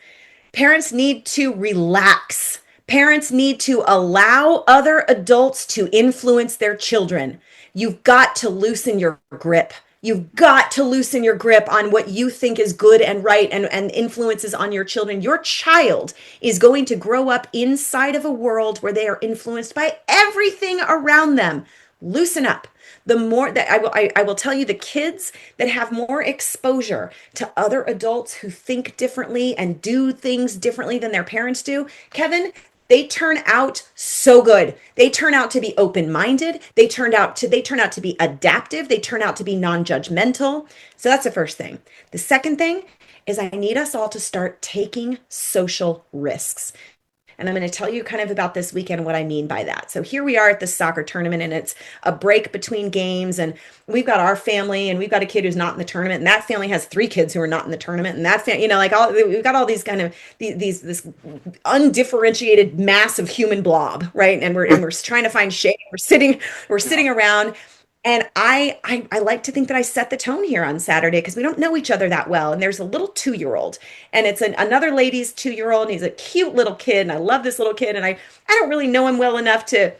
Parents need to relax. Parents need to allow other adults to influence their children. You've got to loosen your grip. You've got to loosen your grip on what you think is good and right and influences on your children. Your child is going to grow up inside of a world where they are influenced by everything around them. Loosen up. The more that I will tell you, the kids that have more exposure to other adults who think differently and do things differently than their parents do, Kevin, they turn out so good. They turn out to be open-minded. They turn out to be adaptive. They turn out to be non-judgmental. So that's the first thing. The second thing is I need us all to start taking social risks. And I'm going to tell you kind of about this weekend what I mean by that. So here we are at the soccer tournament, and it's a break between games. And we've got our family, and we've got a kid who's not in the tournament, and that family has three kids who are not in the tournament. And that family, like all we've got all these kind of these this undifferentiated mass of human blob, right? And we're trying to find shade. We're Yeah. sitting around, and I like to think that I set the tone here on Saturday because we don't know each other that well. And there's a little 2-year-old, and it's another lady's 2-year-old, and he's a cute little kid, and I love this little kid, and I don't really know him well enough to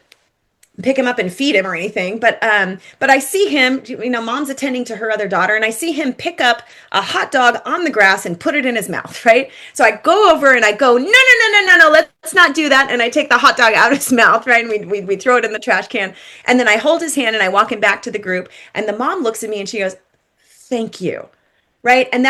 pick him up and feed him or anything, but I see him, mom's attending to her other daughter, and I see him pick up a hot dog on the grass and put it in his mouth, right? So I go over and I go, no, no, no, no, no, no, let's not do that. And I take the hot dog out of his mouth, right? And we throw it in the trash can. And then I hold his hand and I walk him back to the group, and the mom looks at me and she goes, thank you. Right. And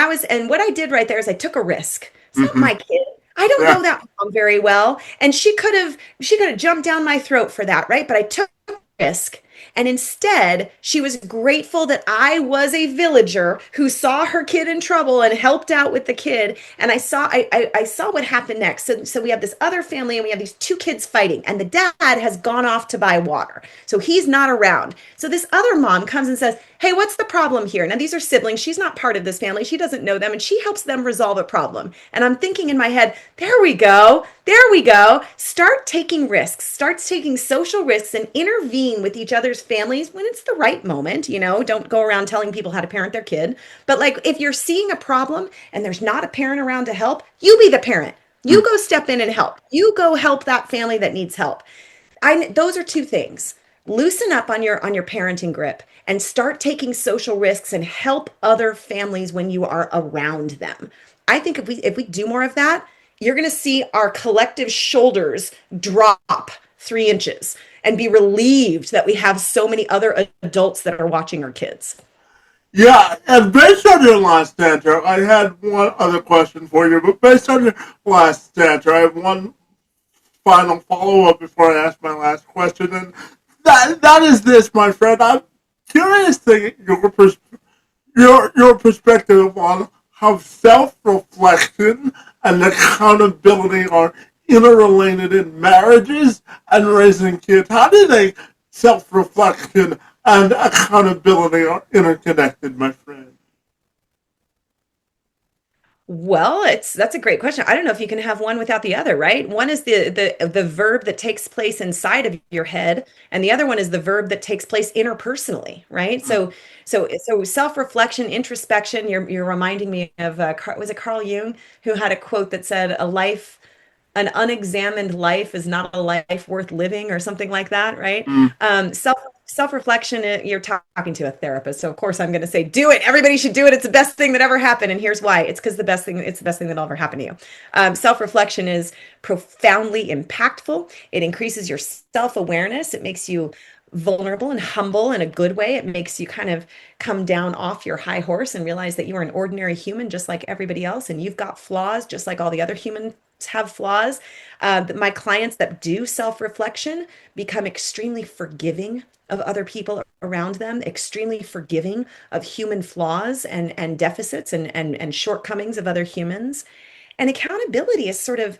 what I did right there is I took a risk. It's not Hmm. my kid. I don't Yeah. know that mom very well. And she could have jumped down my throat for that. Right. But I took a risk. And instead, she was grateful that I was a villager who saw her kid in trouble and helped out with the kid. And I saw what happened next. So we have this other family, and we have these two kids fighting, and the dad has gone off to buy water. So he's not around. So this other mom comes and says, hey, what's the problem here? Now, these are siblings. She's not part of this family. She doesn't know them, and she helps them resolve a problem. And I'm thinking in my head, there we go. There we go. Start taking risks. Start taking social risks and intervene with each other's families when it's the right moment. Don't go around telling people how to parent their kid. But like if you're seeing a problem and there's not a parent around to help, you be the parent. You go step in and help. You go help that family that needs help. Those are two things. Loosen up on your parenting grip and start taking social risks and help other families when you are around them. I think if we do more of that, you're going to see our collective shoulders drop 3 inches and be relieved that we have so many other adults that are watching our kids. Yeah, and based on your last answer, I had one other question for you, but based on your last answer, I have one final follow up before I ask my last question, and that is this, my friend. I'm curious to get your perspective on how self reflection and accountability are interrelated in marriages and raising kids. How do they self reflection and accountability are interconnected, my friend? Well, that's a great question. I don't know if you can have one without the other, right? One is the verb that takes place inside of your head, and the other one is the verb that takes place interpersonally, right? So self-reflection, introspection. You're reminding me of was it Carl Jung who had a quote that said, an unexamined life is not a life worth living, or something like that, right? Mm. Self-reflection, you're talking to a therapist, so of course I'm going to say do it. Everybody should do it. It's the best thing that ever happened, and here's why. It's the best thing that'll ever happen to you. Self-reflection is profoundly impactful. It increases your self-awareness. It makes you vulnerable and humble in a good way. It makes you kind of come down off your high horse and realize that you are an ordinary human just like everybody else, and you've got flaws just like all the other humans have flaws. My clients that do self-reflection become extremely forgiving of other people around them, extremely forgiving of human flaws and deficits and shortcomings of other humans. And accountability is sort of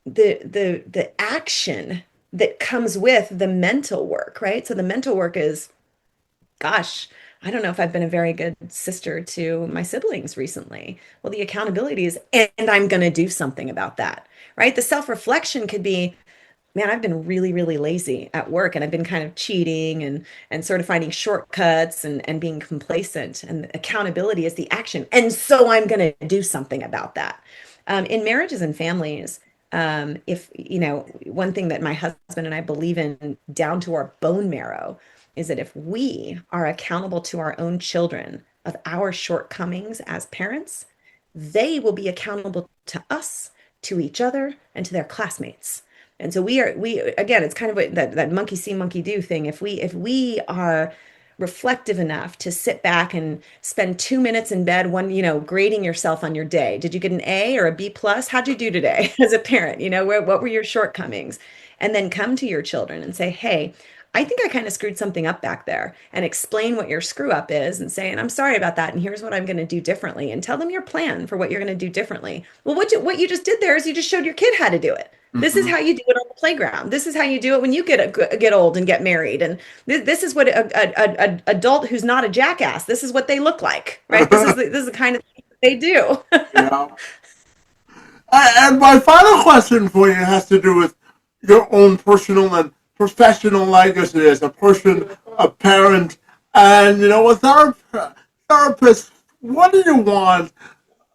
the action that comes with the mental work, right? So the mental work is, gosh, I don't know if I've been a very good sister to my siblings recently. Well, the accountability is, and I'm going to do something about that, right? The self-reflection could be, man, I've been really, really lazy at work, and I've been kind of cheating and sort of finding shortcuts and being complacent. And accountability is the action. And so I'm going to do something about that. In marriages and families, if, one thing that my husband and I believe in down to our bone marrow is that if we are accountable to our own children of our shortcomings as parents, they will be accountable to us, to each other, and to their classmates. And so we again, it's kind of that monkey see, monkey do thing. If we are reflective enough to sit back and spend 2 minutes in bed, grading yourself on your day. Did you get an A or a B plus? How'd you do today as a parent? What were your shortcomings? And then come to your children and say, hey, I think I kind of screwed something up back there, and explain what your screw up is and say, and I'm sorry about that. And here's what I'm going to do differently, and tell them your plan for what you're going to do differently. Well, what you just did there is you just showed your kid how to do it. This is Mm-hmm. how you do it on the playground. This is how you do it when you get old and get married. And this is what a adult who's not a jackass. This is what they look like, right? This is the kind of thing they do. Yeah. And my final question for you has to do with your own personal and professional legacy as a person, a parent, and a therapist. What do you want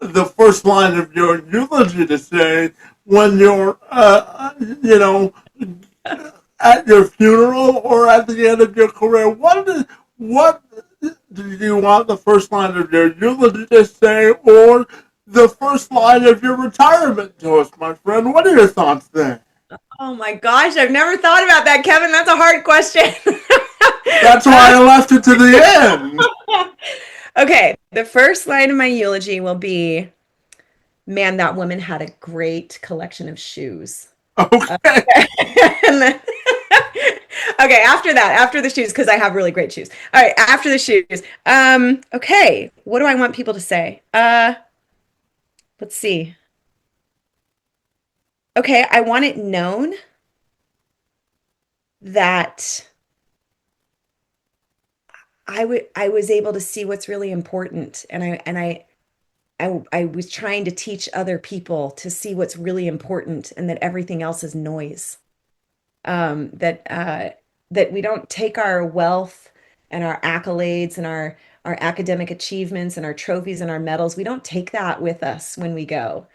the first line of your eulogy to say when you're, at your funeral or at the end of your career? What do you want the first line of your eulogy to say, or the first line of your retirement toast, my friend? What are your thoughts there? Oh my gosh, I've never thought about that, Kevin. That's a hard question. That's why I left it to the end. Okay, the first line of my eulogy will be, man, that woman had a great collection of shoes. Okay. And then, okay, after that, after the shoes, because I have really great shoes. All right, after the shoes. Okay, what do I want people to say? Let's see. Okay, I want it known that I was able to see what's really important, and I was trying to teach other people to see what's really important, and that everything else is noise. That we don't take our wealth and our accolades and our academic achievements and our trophies and our medals. We don't take that with us when we go.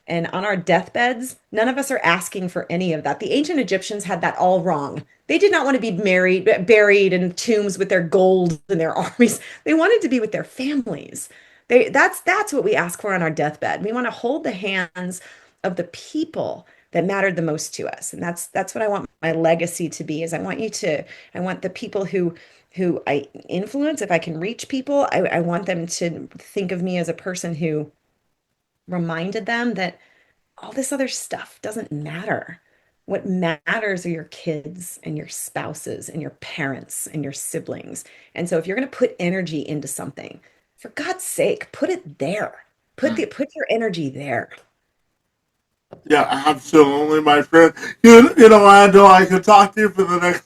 And on our deathbeds, none of us are asking for any of that. The ancient Egyptians had that all wrong. They did not want to be buried in tombs with their gold and their armies. They wanted to be with their families. That's what we ask for on our deathbed. We want to hold the hands of the people that mattered the most to us. And that's what I want my legacy to be, is I want the people who I influence, if I can reach people, I want them to think of me as a person who reminded them that all this other stuff doesn't matter. What matters are your kids and your spouses and your parents and your siblings. And so if you're going to put energy into something, for God's sake, put it there. Put your energy there. Yeah, absolutely, my friend. Angela, I could talk to you for the next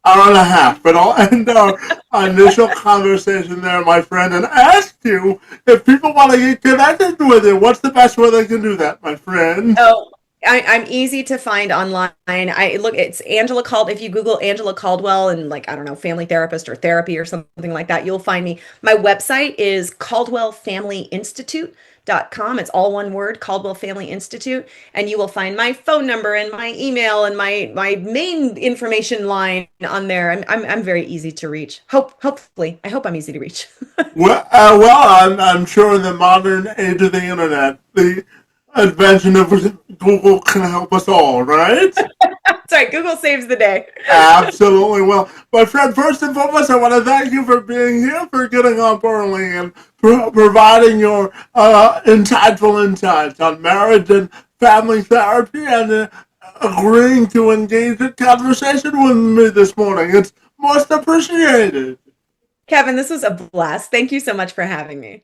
hour and a half, but I'll end our initial conversation there, my friend, and ask you if people want to get connected with you. What's the best way they can do that, my friend? Oh, I'm easy to find online. It's Angela Cald. If you Google Angela Caldwell and, like, I don't know, family therapist or therapy or something like that, you'll find me. My website is caldwellfamilyinstitute.com. It's all one word, Caldwell Family Institute, and you will find my phone number and my email and my main information line on there. I'm very easy to reach. Hopefully, I hope I'm easy to reach. I'm sure in the modern age of the internet, the invention of Google can help us all, right? Sorry, Google saves the day. Absolutely. Well, my friend, first and foremost, I want to thank you for being here, for getting up early, and providing your insightful insights on marriage and family therapy, and agreeing to engage in conversation with me this morning. It's most appreciated. Kevin, this was a blast. Thank you so much for having me.